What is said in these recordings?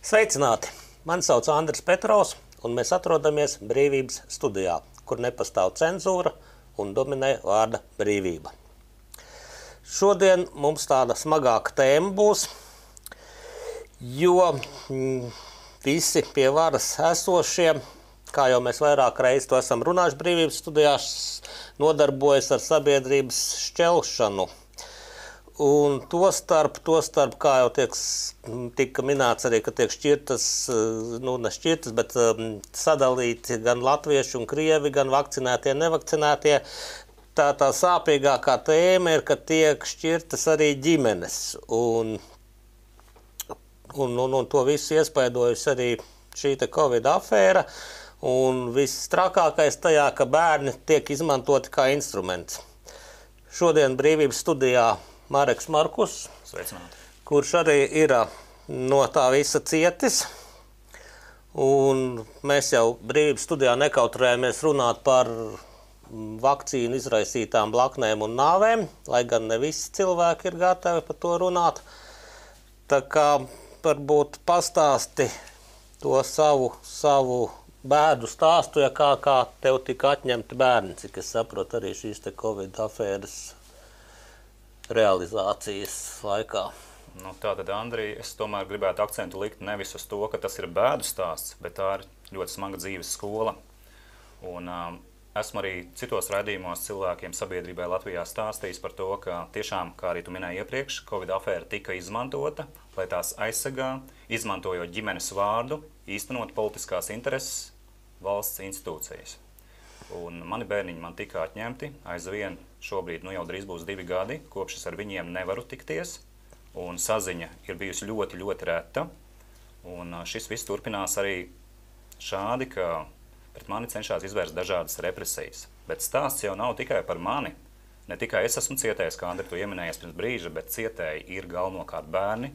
Sveicināti! Mani sauc Andris Petrovs, un mēs atrodamies Brīvības studijā, kur nepastāv cenzūra un dominē vārda brīvība. Šodien mums tāda smagāka tēma būs, jo visi pie varas esošie, kā jau mēs vairāk reizi to esam runājuši Brīvības studijās, nodarbojas ar sabiedrības šķelšanu. Un to starp, kā jau tika minēts arī, ka tiek šķirtas, bet sadalīti gan latvieši un krievi, gan vakcinētie, nevakcinētie. Tā sāpīgākā tēma ir, ka tiek šķirtas arī ģimenes. Un to visu iespaidojusi arī šī Covid afēra. Un viss trakākais tajā, ka bērni tiek izmantoti kā instruments. Šodien Brīvības studijā Mareks Markus, Sveicināti. Kurš arī ir no tā visa cietis. Un mēs jau Brīvības studijā nekautrējamies runāt par vakcīnu izraisītām blaknēm un nāvēm, lai gan ne visi cilvēki ir gatavi par to runāt. Tā kā varbūt pastāsti to savu bēdu stāstu, ja kā tev tika atņemti bērni, cik es saprotu arī šīs Covid afēras realizācijas laikā. Tātad, Andri, es tomēr gribētu akcentu likt nevis uz to, ka tas ir bēdu stāsts, bet tā ir ļoti smaga dzīves skola. Un esmu arī citos raidījumos cilvēkiem sabiedrībai Latvijā stāstījis par to, ka tiešām, kā arī tu minēji iepriekš, Covid afēra tika izmantota, lai tās aizsargā, izmantojot ģimenes vārdu, īstenot politiskās intereses valsts institūcijas. Un mani bērniņi man tika atņemti, aizvien šobrīd jau drīz būs 2 gadi, kopš es ar viņiem nevaru tikties, un saziņa ir bijusi ļoti, ļoti reta. Un šis viss turpinās arī šādi, ka pret mani cenšas izvērst dažādas represijas. Bet stāsts jau nav tikai par mani. Ne tikai es esmu cietējis, kā Andri to ieminējies pirms brīža, bet cietēji ir galvenokārt bērni,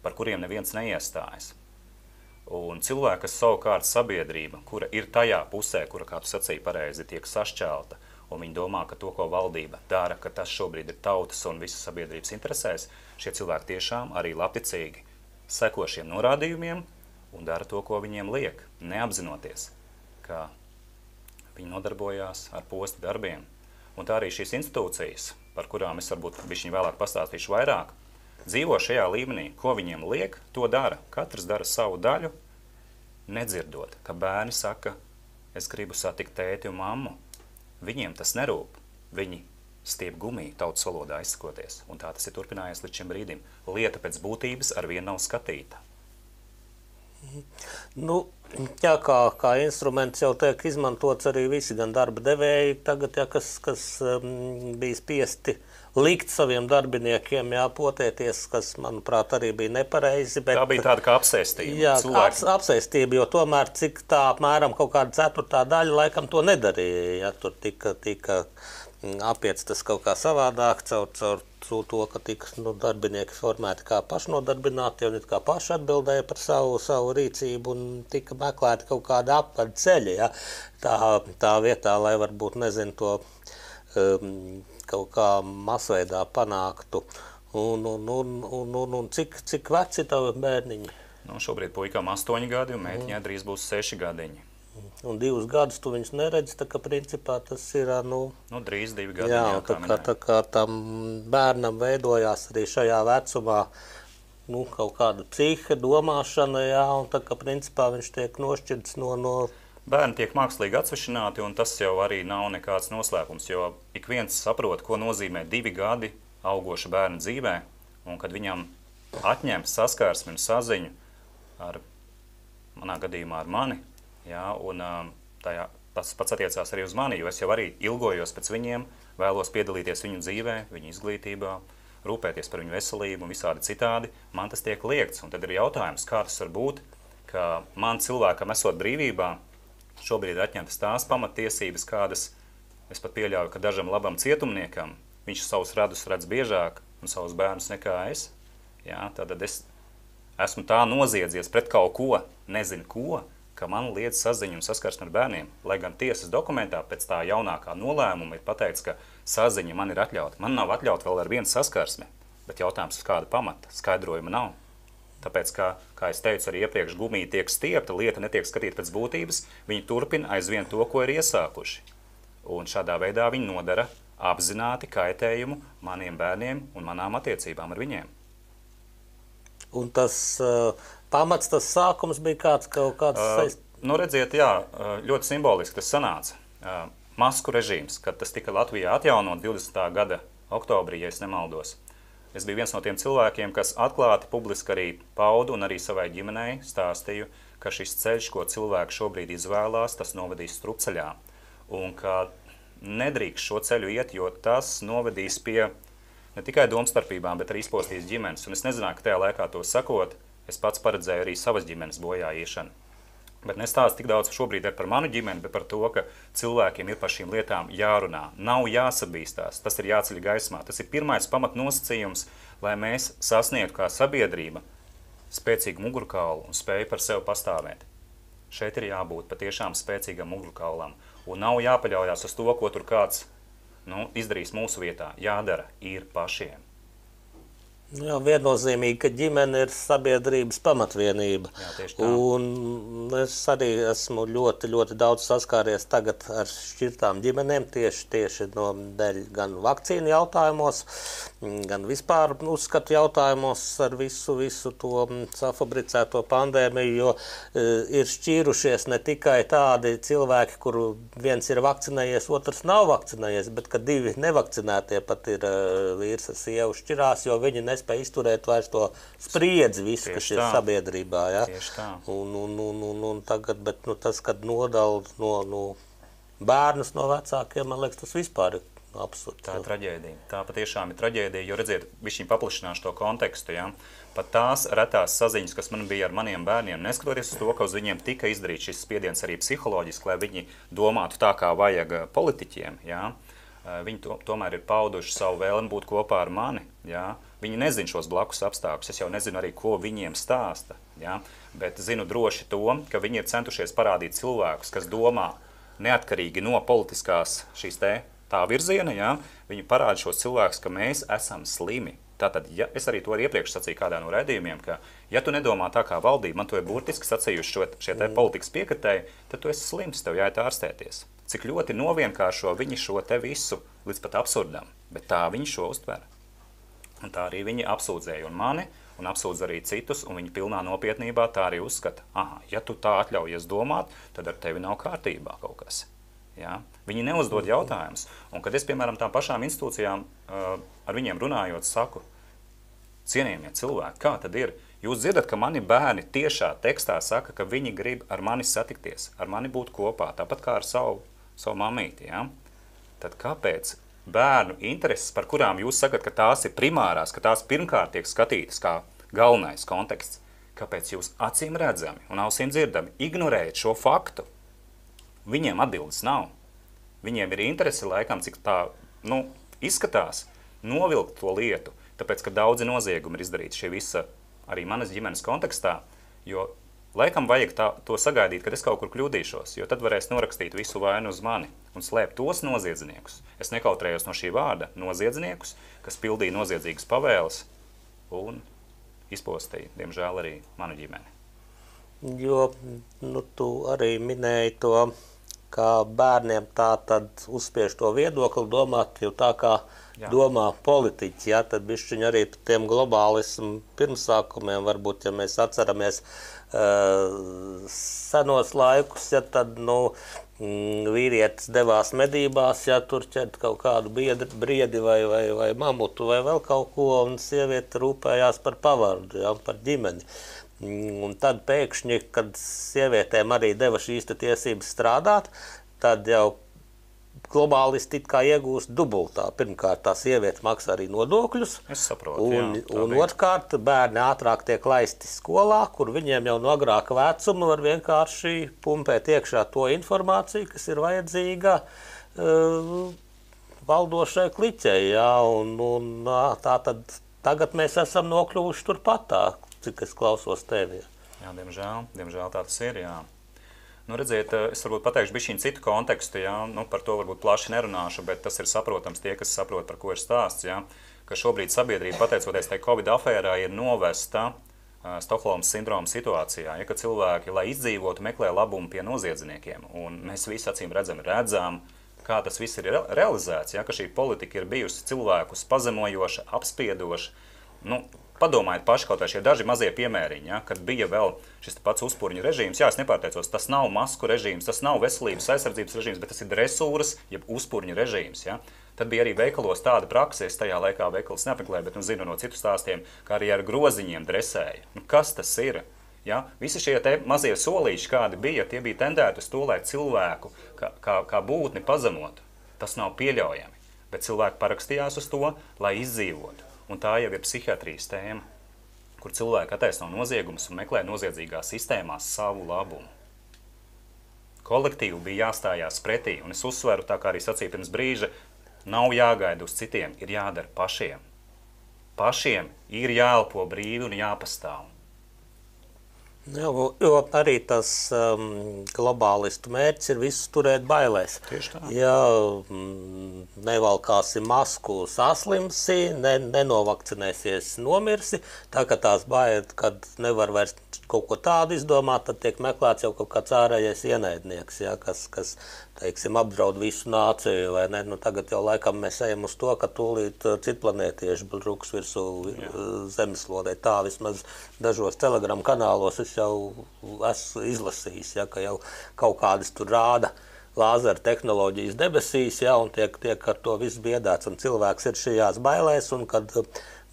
par kuriem neviens neiestājas. Un cilvēki, kas savukārt sabiedrība, kura ir tajā pusē, kura, kā tu sacīji pareizi, tiek sašķelta, un viņi domā, ka to, ko valdība dara, ka tas šobrīd ir tautas un visas sabiedrības interesēs, šie cilvēki tiešām arī labticīgi seko šiem norādījumiem un dara to, ko viņiem liek, neapzinoties, ka viņi nodarbojās ar posta darbiem. Un tā arī šīs institūcijas, par kurām es varbūt bišķiņ vēlāk pastāstīšu vairāk, dzīvo šajā līmenī, ko viņiem liek, to dara. Katrs dara savu daļu, nedzirdot, ka bērni saka, es gribu satikt tēti un mammu. Viņiem tas nerūp. Viņi stiep gumiju tautas valodā izsakoties. Un tā tas ir turpinājies līdz šim brīdim. Lieta pēc būtības arvien nav skatīta. Jā, kā instruments jau tiek izmantots arī visi, gan darba devēji tagad, kas bija spiesti likt saviem darbiniekiem, potēties, kas, manuprāt, arī bija nepareizi. Bet, tā bija tāda kā apsēstība. Jā, apsēstība, jo tomēr cik tā apmēram kaut kāda 4. daļa laikam to nedarīja. Ja, tur tika apiets tas kaut kā savādāk caur to, ka tika darbinieki formēti kā pašnodarbināti, un kā paši atbildēja par savu rīcību, un tika meklēti kaut kādi apvedi ceļi, ja, tā vietā, lai varbūt, nezinu, to kaut kā masveidā panāktu. Un cik veci tavi bērniņi? Šobrīd puikām 8 gadi, un meitiņai drīz būs 6 gadiņi. Un 2 gadus tu viņus neredzi, tā kā principā tas ir, drīz 2 gadi. Jā, tā kā tam bērnam veidojās arī šajā vecumā, kaut kāda psihe, domāšana, jā, un tā kā principā viņš tiek nošķirts no... Bērni tiek mākslīgi atsvešināti, un tas jau arī nav nekāds noslēpums, jo ik viens saprot, ko nozīmē 2 gadi augoša bērna dzīvē, un kad viņam atņem saskarsmi un saziņu ar, manā gadījumā ar mani, jā, un tas pats attiecās arī uz mani, jo es jau arī ilgojos pēc viņiem, vēlos piedalīties viņu dzīvē, viņu izglītībā, rūpēties par viņu veselību un visādi citādi, man tas tiek liegts, un tad ir jautājums, kā tas var būt, ka man cilvēkam esot brīvībā, šobrīd ir atņemtas tās pamattiesības, kādas es pat pieļauju, ka dažam labam cietumniekam viņš savus radus redz biežāk un savus bērnus nekā es. Jā, tātad es esmu tā noziedzies pret kaut ko, nezinu ko, ka man liedz saziņu un saskarsmi ar bērniem. Lai gan tiesas dokumentā pēc tā jaunākā nolēmuma ir pateikts, ka saziņa man ir atļauta. Man nav atļauta vēl ar vienu saskarsmi, bet jautājums uz kāda pamata, skaidrojuma nav. Tāpēc, kā es teicu arī iepriekš, gumija tiek stiepta, lieta netiek skatīta pēc būtības, viņi turpina aizvien to, ko ir iesākuši. Un šādā veidā viņi nodara apzināti kaitējumu maniem bērniem un manām attiecībām ar viņiem. Un tas pamats, tas sākums bija kaut kāds Nu, redziet, jā, ļoti simboliski tas sanāca. Masku režīms, kad tas tika Latvijā atjaunot 20. gada oktobrī, ja es nemaldos. Es biju viens no tiem cilvēkiem, kas atklāti publiski arī paudu un arī savai ģimenei stāstīju, ka šis ceļš, ko cilvēki šobrīd izvēlās, tas novedīs strupceļā. Un ka nedrīkst šo ceļu iet, jo tas novedīs pie ne tikai domstarpībām, bet arī izpostīs ģimenes. Un es nezināju, ka tajā laikā to sakot, es pats paredzēju arī savas ģimenes bojā iešanu. Bet nestāstu tik daudz šobrīd par manu ģimeni, bet par to, ka cilvēkiem ir par šīm lietām jārunā. Nav jāsabīstās, tas ir jāceļ gaismā. Tas ir pirmais pamatnosacījums, lai mēs sasniegtu kā sabiedrība spēcīgu mugurkaulu un spēju par sevi pastāvēt. Šeit ir jābūt patiešām spēcīgam mugurkaulam. Un nav jāpaļaujās uz to, ko tur kāds izdarīs mūsu vietā. Jādara ir pašiem. Jā, viennozīmīgi, ka ģimene ir sabiedrības pamatvienība. Jā, tieši tā. Un es arī esmu ļoti, ļoti daudz saskāries tagad ar šķirtām ģimenēm, tieši no dēļ gan vakcīnu jautājumos, gan vispār uzskatu jautājumos ar visu to safabricēto pandēmiju, jo ir šķīrušies ne tikai tādi cilvēki, kuru viens ir vakcinējies, otrs nav vakcinējies, bet ka divi nevakcinētie pat ir vīrs ar sievu šķirās, jo viņi nespēja izturēt vairs to spriedzi visu, kas ir sabiedrībā. Ja? Tieši tā. Un tagad, bet tas, kad nodala no bērnus no vecākiem, man liekas, tas vispār ir absurds. Tā ir traģēdija. Tā patiešām ir traģēdija, jo redziet, bišķiņ paplašināšu to kontekstu. Ja? Pat tās retās saziņas, kas man bija ar maniem bērniem, neskatoties uz to, ka uz viņiem tika izdarīts šis spiediens arī psiholoģiski, lai viņi domātu tā, kā vajag politiķiem. Ja? Viņi tomēr ir pauduši savu vēlmi būt kopā ar mani. Ja? Viņi nezina šos blakus apstākļus, es jau nezinu arī, ko viņiem stāsta. Ja? Bet zinu droši to, ka viņi ir centušies parādīt cilvēkus, kas domā neatkarīgi no politiskās šīs tā virziena. Ja? Viņi parāda šos cilvēkus, ka mēs esam slimi. Tātad, ja es arī to iepriekš sacīju kādā no raidījumiem, ka ja tu nedomā tā kā valdība, man to ir burtiski sacījuši šie politikas piekritēji, tad tu esi slims, tev jāiet ārstēties. Cik ļoti novienkāršo viņi šo te visu līdz pat absurdam, bet tā viņi šo uztver. Un tā arī viņi apsūdzēja un mani, un apsūdz arī citus, un viņi pilnā nopietnībā tā arī uzskata, ja tu tā atļaujies domāt, tad ar tevi nav kārtībā kaut kas. Ja? Viņi neuzdod jautājumus. Un kad es, piemēram, tām pašām institūcijām ar viņiem runājot, saku, cienījamie cilvēki, kā tad ir? Jūs dzirdat, ka mani bērni tiešā tekstā saka, ka viņi grib ar mani satikties, ar mani būt kopā, tāpat kā ar savu mamīti. Ja? Tad kāpēc bērnu intereses, par kurām jūs sakat, ka tās ir primārās, ka tās pirmkārt tiek skatītas kā galvenais konteksts, kāpēc jūs acīm redzami un ausīm dzirdami ignorējat šo faktu? Viņiem atbildes nav. Viņiem ir interese laikam, cik tā izskatās, novilkt to lietu, tāpēc, ka daudzi noziegumi ir izdarīti šie visa arī manas ģimenes kontekstā, jo laikam vajag to sagaidīt, kad es kaut kur kļūdīšos, jo tad varēs norakstīt visu vainu uz mani un slēpt tos noziedzniekus. Es nekautrējos no šī vārda noziedzniekus, kas pildīja noziedzīgas pavēles un izpostīja, diemžēl, arī manu ģimeni. Jo tu arī minēji to, ka bērniem tā tad uzspiež to viedokli domāt, jo tā kā domā politiķi, ja, tad bišķiņ arī tiem globālismu pirmsākumiem, varbūt, ja mēs atceramies senos laikus, ja tad, vīrietis devās medībās, ja tur ķert kaut kādu briedi vai mamutu vai vēl kaut ko, un sieviete rūpējās par pavardu, ja, par ģimeni. Un tad pēkšņi, kad sievietēm arī deva šīs tiesības strādāt, tad jau globālisti it kā iegūst dubultā. Pirmkārt, tā sieviete maksā arī nodokļus, es saprotu, un otrkārt, bērni ātrāk tiek laisti skolā, kur viņiem jau no agrāka vecuma var vienkārši pumpēt iekšā to informāciju, kas ir vajadzīga valdošai kliķei. Ja? Un tā tad tagad mēs esam nokļuvuši turpat tā, cik es klausos tevi. Jā, diemžēl tā tas ir, jā. Redziet, es varbūt pateikšu bišķiņ citu kontekstu, jā, par to varbūt plaši nerunāšu, bet tas ir saprotams tie, kas saprot, par ko ir stāsts, jā, ka šobrīd sabiedrība, pateicoties tai Covid afērā, ir novesta Stokholmas sindroma situācijā, ja, kad cilvēki, lai izdzīvotu, meklē labumu pie noziedzniekiem. Un mēs visi acīm redzam, kā tas viss ir realizēts, ja, ka šī politika ir bijusi cilvēkus pazemojoša, apspiedoša. Nu, padomājiet paši kaut vai šie daži mazie piemēriņi, ja, kad bija vēl šis pats uzpurņu režīms. Jā, es nepārteicos, tas nav masku režīms, tas nav veselības aizsardzības režīms, bet tas ir dresūras, jeb uzpurņu režīms. Ja. Tad bija arī veikalos tāda prakse, es tajā laikā veikalos neapmeklēju, bet zinu no citu stāstiem, kā arī ar groziņiem dresēja. Nu, kas tas ir? Ja? Visi šie mazie solīši, kādi bija, tie bija tendēti uz to, lai cilvēku kā būtni pazemotu. Tas nav pieļaujami, bet cilvēki parakstījās uz to, lai izdzīvotu. Un tā jau ir psihiatrijas tēma, kur cilvēki attaisno noziegumus un meklē noziedzīgās sistēmās savu labumu. Kolektīvi bija jāstājās pretī, un es uzsveru, tā kā arī sacīju pirms brīža, nav jāgaida uz citiem, ir jādara pašiem. Pašiem ir jāelpo brīvi un jāpastāv. Jo arī tas globālistu mērķis ir visus turēt bailēs. Tieši tā. Ja nevalkāsi masku, saslimsi, nenovakcinēsies, nomirsi, tā kā tās bailes, kad nevar vairs kaut ko tādu izdomāt, tad tiek meklēts jau kaut kāds ārējais ienaidnieks, ja, kas teiksim, apdraud visu nāciju, vai ne? Nu, tagad jau laikam mēs ejam uz to, ka tūlīt citplanētieši bruks virsū zemeslodē. Tā vismaz dažos Telegram kanālos es jau esmu izlasījis, ja, ka jau kaut kādas tur rāda lāzera tehnoloģijas debesīs, ja, un tiek ar to viss biedēts, un cilvēks ir šajās bailēs, un kad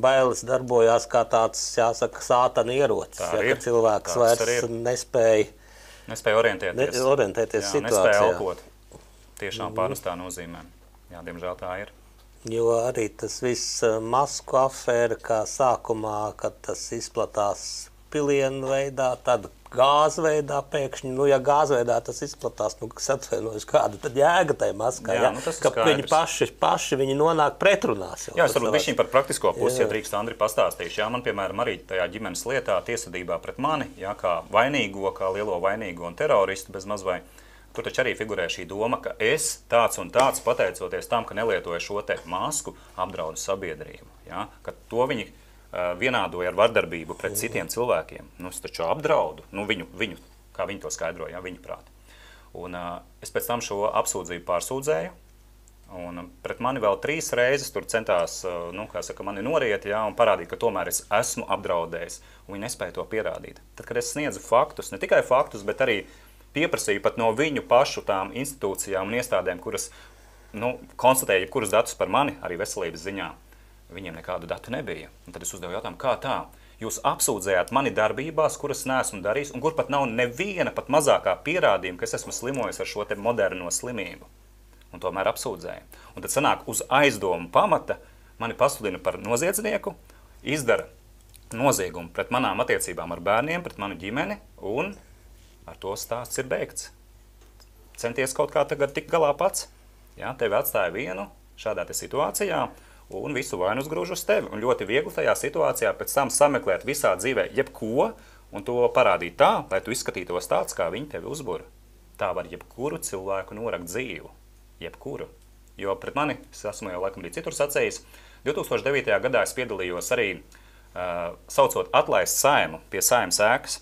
bailes darbojās kā tāds, jāsaka, sātana ierocis, ja, ka cilvēks vairs nespēja orientēties situācijā. Nespēja elpot. Tiešām pārnestā nozīmē. Jā, diemžēl tā ir. Jo arī tas viss masku afēra, kā sākumā, kad tas izplatās pilienu veidā, tad gāzu veidā pēkšņi. Nu, ja gāzu veidā tas izplatās, nu, kas atvainojas kādu, tad jēga tai maskai, ja? Nu, ka viņi paši viņi nonāk pretrunās. Jā, es varbūt bišķiņ par praktisko pusi, ja drīkst Andri pastāstīšu. Jā, man, piemēram, arī tajā ģimenes lietā tiesvedībā pret mani, jā, kā vainīgo, kā lielo vainīgo un teroristu bez maz vai. Tur taču arī figurē šī doma, ka es tāds un tāds, pateicoties tam, ka nelietoju šo te masku, apdraudu sabiedrību. Ja? Ka to viņi vienādoja ar vardarbību pret citiem cilvēkiem. Nu, es taču apdraudu, nu, viņu, kā viņi to skaidroja, ja, viņu prāt. Un es pēc tam šo apsūdzību pārsūdzēju, un pret mani vēl 3 reizes tur centās, nu, kā saka, mani noriet, ja, un parādīt, ka tomēr es esmu apdraudējis, un viņi nespēja to pierādīt. Tad, kad es sniedzu faktus, ne tikai faktus, bet arī pieprasīju pat no viņu pašu tām institūcijām un iestādēm, kuras konstatēja jebkurus datus par mani, arī veselības ziņā. Viņiem nekādu datu nebija. Un tad es uzdevu jautājumu, kā tā? Jūs apsūdzējāt mani darbībās, kuras neesmu darījis, un kur pat nav neviena pat mazākā pierādījuma, ka es esmu slimojis ar šo te moderno slimību. Un tomēr apsūdzēju. Un tad sanāk uz aizdomu pamata mani pasludina par noziedznieku, izdara noziegumu pret manām attiecībām ar bērniem, pret manu ģimeni, un ar to stāsts ir beigts. Centies kaut kā tagad tikt galā pats. Ja, tevi atstāja vienu šādā te situācijā un visu vainu uzgrūž uz tevi. Un ļoti viegli tajā situācijā pēc tam sameklēt visā dzīvē jebko un to parādīt tā, lai tu izskatītos tāds, kā viņi tevi uzbura. Tā var jebkuru cilvēku norakt dzīvu. Jebkuru. Jo pret mani, es esmu jau laikam arī citur sacējis, 2009. gadā es piedalījos arī saucot atlaist Saeimu pie Saeimas ēkas.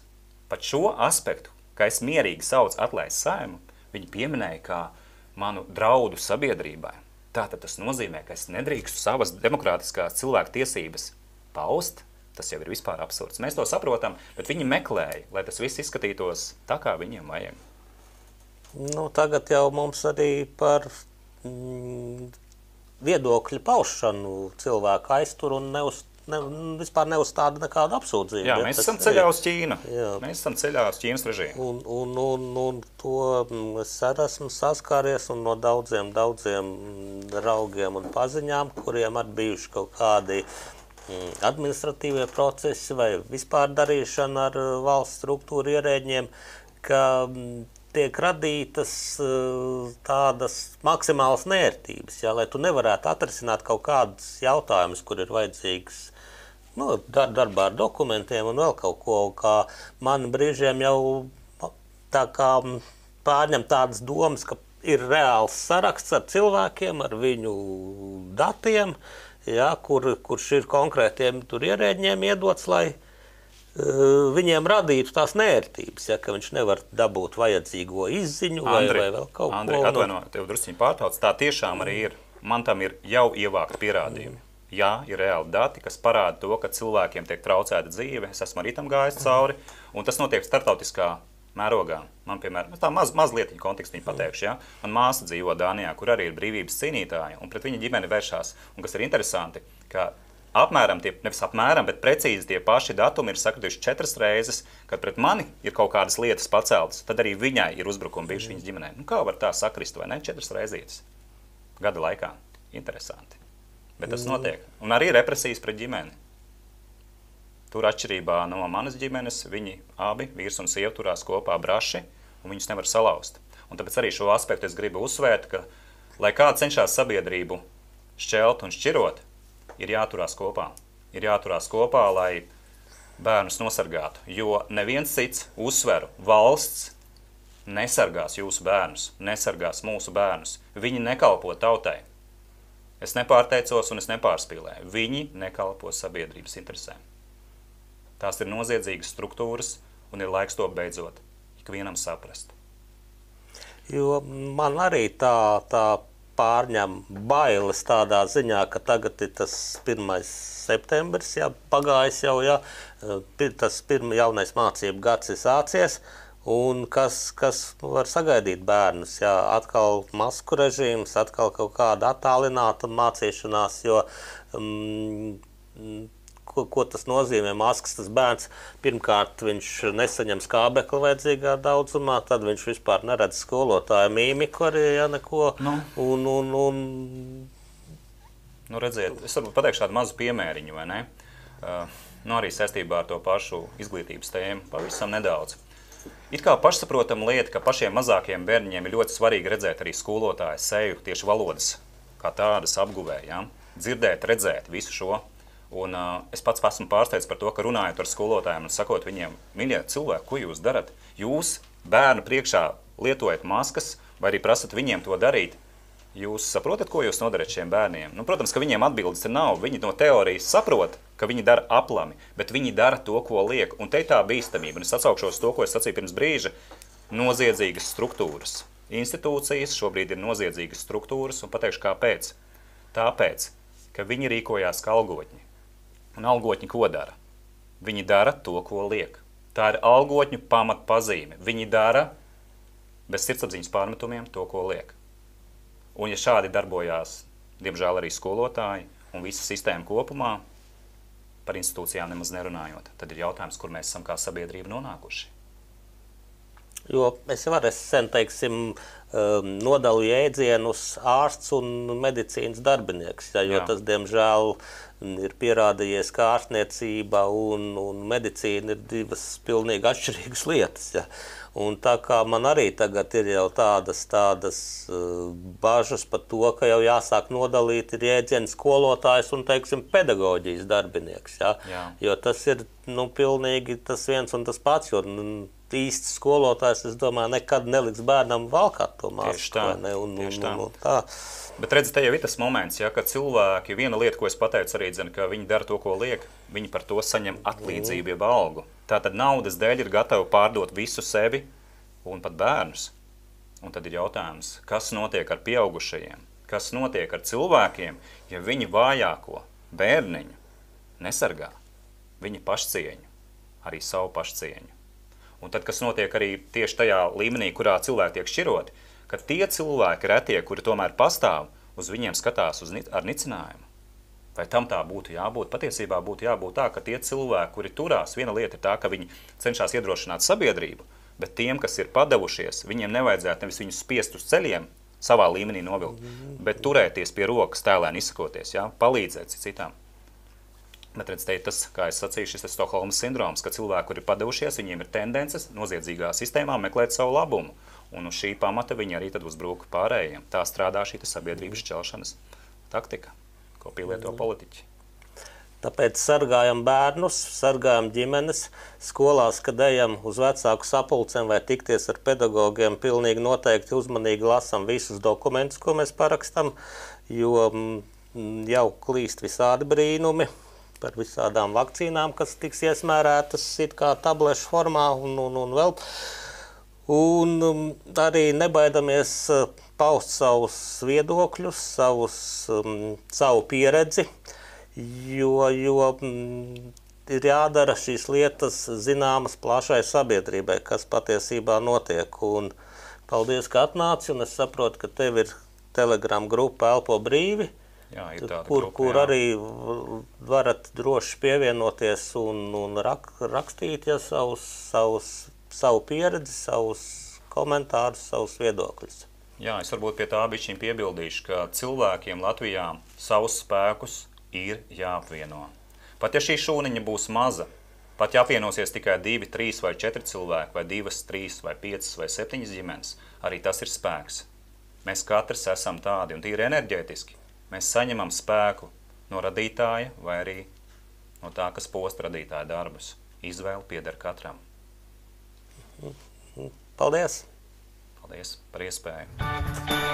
Pat šo aspektu, ka es mierīgi sauc atlaist Saeimu, viņi pieminēja kā manu draudu sabiedrībai. Tātad tas nozīmē, ka es nedrīkstu savas demokrātiskās cilvēku tiesības paust. Tas jau ir vispār absurds. Mēs to saprotam, bet viņi meklēja, lai tas viss izskatītos tā, kā viņiem vajag. Nu, tagad jau mums arī par viedokļu paušanu cilvēku aiztur un vispār neuzstāda nekādu apsūdzību. Jā, mēs esam ceļā uz Ķīnu. Jā. Mēs esam ceļā uz Ķīnas režīmu. Un to es arī esmu saskāries un no daudziem draugiem un paziņām, kuriem ir bijuši kaut kādi administratīvie procesi vai vispār darīšana ar valsts struktūru ierēģiem, ka tiek radītas tādas maksimālas nērtības, ja, lai tu nevarētu atrisināt kaut kādus jautājumus, kur ir vajadzīgs darbā ar dokumentiem un vēl kaut ko, kā man brīžiem jau tā kā pārņem tādas domas, ka ir reāls saraksts ar cilvēkiem, ar viņu datiem, ja, kurš ir konkrētiem tur ierēģiem iedots, lai viņiem radītu tās nērtības, ja, ka viņš nevar dabūt vajadzīgo izziņu vai vēl kaut ko. Andri, atvaino, tev drusciņi pārtauc, tā tiešām arī ir. Man tam ir jau ievākt pierādījumi. Jā, ir reāli dati, kas parāda to, ka cilvēkiem tiek traucēta dzīve. Es esmu arī tam gājis cauri, un tas notiek starptautiskā mērogā. Man, piemēram, tā mazlietiņa kontekstiņa pateikšu, ja? Man māsa dzīvo Dānijā, kur arī ir brīvības cīnītāji, un pret viņa ģimeni vēršās. Un kas ir interesanti, ka nevis apmēram, bet precīzi tie paši datumi ir sakrituši 4 reizes, kad pret mani ir kaut kādas lietas paceltas, tad arī viņai ir uzbrukumi bijuši viņas ģimenē. Nu, kā var tā sakrist, vai ne? 4 reizītes gada laikā. Interesanti. Bet tas notiek. Un arī represijas pret ģimeni. Tur atšķirībā no manas ģimenes, viņi abi, vīrs un sieva, turās kopā braši, un viņus nevar salauzt. Un tāpēc arī šo aspektu es gribu uzsvērt, ka, lai kāds cenšas sabiedrību šķelt un šķirot, ir jāturās kopā. Ir jāturās kopā, lai bērnus nosargātu. Jo neviens cits, uzsveru, valsts nesargās jūsu bērnus, nesargās mūsu bērnus. Viņi nekalpo tautai. Es nepārteicos un es nepārspīlēju. Viņi nekalpo sabiedrības interesēm. Tās ir noziedzīgas struktūras un ir laiks to beidzot ikvienam saprast. Jo man arī tā pārņem bailes tādā ziņā, ka tagad ir tas 1. septembris, jā, pagājis jau, jā, tas jaunais mācību gads ir sācies, un kas var sagaidīt bērnus, jā, atkal masku režīms, atkal kaut kāda attālināta mācīšanās, jo ko tas nozīmē maskas, tas bērns, pirmkārt viņš nesaņem skābekli vajadzīgā daudzumā, tad viņš vispār neredz skolotāju mīmiku arī, ja neko, Nu, redziet, es varbūt pateikšu tādu mazu piemēriņu, vai ne? Arī saistībā ar to pašu izglītības tēmu, pavisam nedaudz. It kā pašsaprotam lieta, ka pašiem mazākiem bērniņiem ir ļoti svarīgi redzēt arī skolotāju seju, tieši valodas, kā tādas apguvē, ja? Dzirdēt, redzēt visu šo. Un es pats esmu pārsteigts par to, ka runājot ar skolotājiem un sakot viņiem, mīļie cilvēki, ko jūs darat? Jūs bērnu priekšā lietojat maskas vai arī prasat viņiem to darīt? Jūs saprotat, ko jūs nodarat šiem bērniem? Nu, protams, ka viņiem atbildes nav. Viņi no teorijas saprot, ka viņi dara aplami, bet viņi dara to, ko liek. Un te tā bīstamība. Un es atsaukšos to, ko es sacīju pirms brīža. Noziedzīgas struktūras. Institūcijas šobrīd ir noziedzīgas struktūras, un pateikšu kāpēc. Tāpēc, ka viņi rīkojās kā algotņi. Un algotņi ko dara? Viņi dara to, ko liek. Tā ir algotņu pamatpazīme. Viņi dara bez sirdsapziņas pārmetumiem to, ko liek. Un ja šādi darbojās, diemžēl arī skolotāji un visa sistēma kopumā, par institūcijām nemaz nerunājot, tad ir jautājums, kur mēs esam kā sabiedrība nonākuši. Jo es jau sen, teiksim, nodalu jēdzienus ārsts un medicīnas darbinieks, ja, jo tas, diemžēl, ir pierādījies, ka ārstniecība un medicīna ir divas pilnīgi atšķirīgas lietas. Ja. Un tā kā man arī tagad ir jau tādas bažas par to, ka jau jāsāk nodalīt ir jēdziens skolotājs un, teiksim, pedagoģijas darbinieks. Ja. Jo tas ir pilnīgi tas viens un tas pats, jo īsts skolotājs, es domāju, nekad neliks bērnam valkāt to masku. Tieši tā. Bet redzi, te jau ir tas moments, ja, ka cilvēki, viena lieta, ko es pateicu arī, ka viņi dara to, ko liek, viņi par to saņem atlīdzību jeb algu. Tātad naudas dēļ ir gatavi pārdot visu sevi un pat bērnus. Un tad ir jautājums, kas notiek ar pieaugušajiem, kas notiek ar cilvēkiem, ja viņi vājāko bērniņu nesargā viņa pašcieņu, arī savu pašcieņu. Un tad, kas notiek arī tieši tajā līmenī, kurā cilvēki tiek šķiroti, ka tie cilvēki retie, kuri tomēr pastāv, uz viņiem skatās ar nicinājumu. Vai tam tā būtu jābūt? Patiesībā būtu jābūt tā, ka tie cilvēki, kuri turās, viena lieta ir tā, ka viņi cenšas iedrošināt sabiedrību, bet tiem, kas ir padavušies, viņiem nevajadzētu nevis viņus spiest uz ceļiem, savā līmenī novilkt, bet turēties pie rokas, tēlēni izsakoties, ja? Palīdzēt citām. Bet redz, te ir tas, kā es sacīju, šis Stokholmas sindroms, ka cilvēki, kuri ir padavušies, viņiem ir tendences noziedzīgā sistēmā meklēt savu labumu. Un uz šī pamata viņi arī tad uzbruka pārējiem. Tā strādā šī sabiedrības šķelšanas taktika, ko pielieto politiķi. Tāpēc sargājam bērnus, sargājam ģimenes. Skolās, kad ejam uz vecāku sapulcēm vai tikties ar pedagogiem, pilnīgi noteikti uzmanīgi lasam visus dokumentus, ko mēs parakstam, jo jau klīst visādi brīnumi. par visādām vakcīnām, kas tiks iesmērētas it kā tablešu formā un vēl. Un arī nebaidamies paust savus viedokļus, savu pieredzi, jo ir jādara šīs lietas zināmas plašai sabiedrībai, kas patiesībā notiek. Un paldies, ka atnāci, un es saprotu, ka tev ir Telegram grupa Elpo brīvi, Jā, ir tāda kur grupa, arī varat droši pievienoties un rakstīt savu pieredzi, savus komentārus, savus viedokļus. Jā, es varbūt pie tā bišķiņ piebildīšu, ka cilvēkiem Latvijā savus spēkus ir jāapvieno. Pat ja šī šūniņa būs maza, pat ja apvienosies tikai 2, 3 vai 4 cilvēki, vai 2, 3 vai 5 vai 7 ģimenes, arī tas ir spēks. Mēs katrs esam tādi un tīri enerģētiski. Mēs saņemam spēku no radītāja vai arī no tā, kas posta radītāja darbus. Izvēle pieder katram. Paldies! Paldies par iespēju!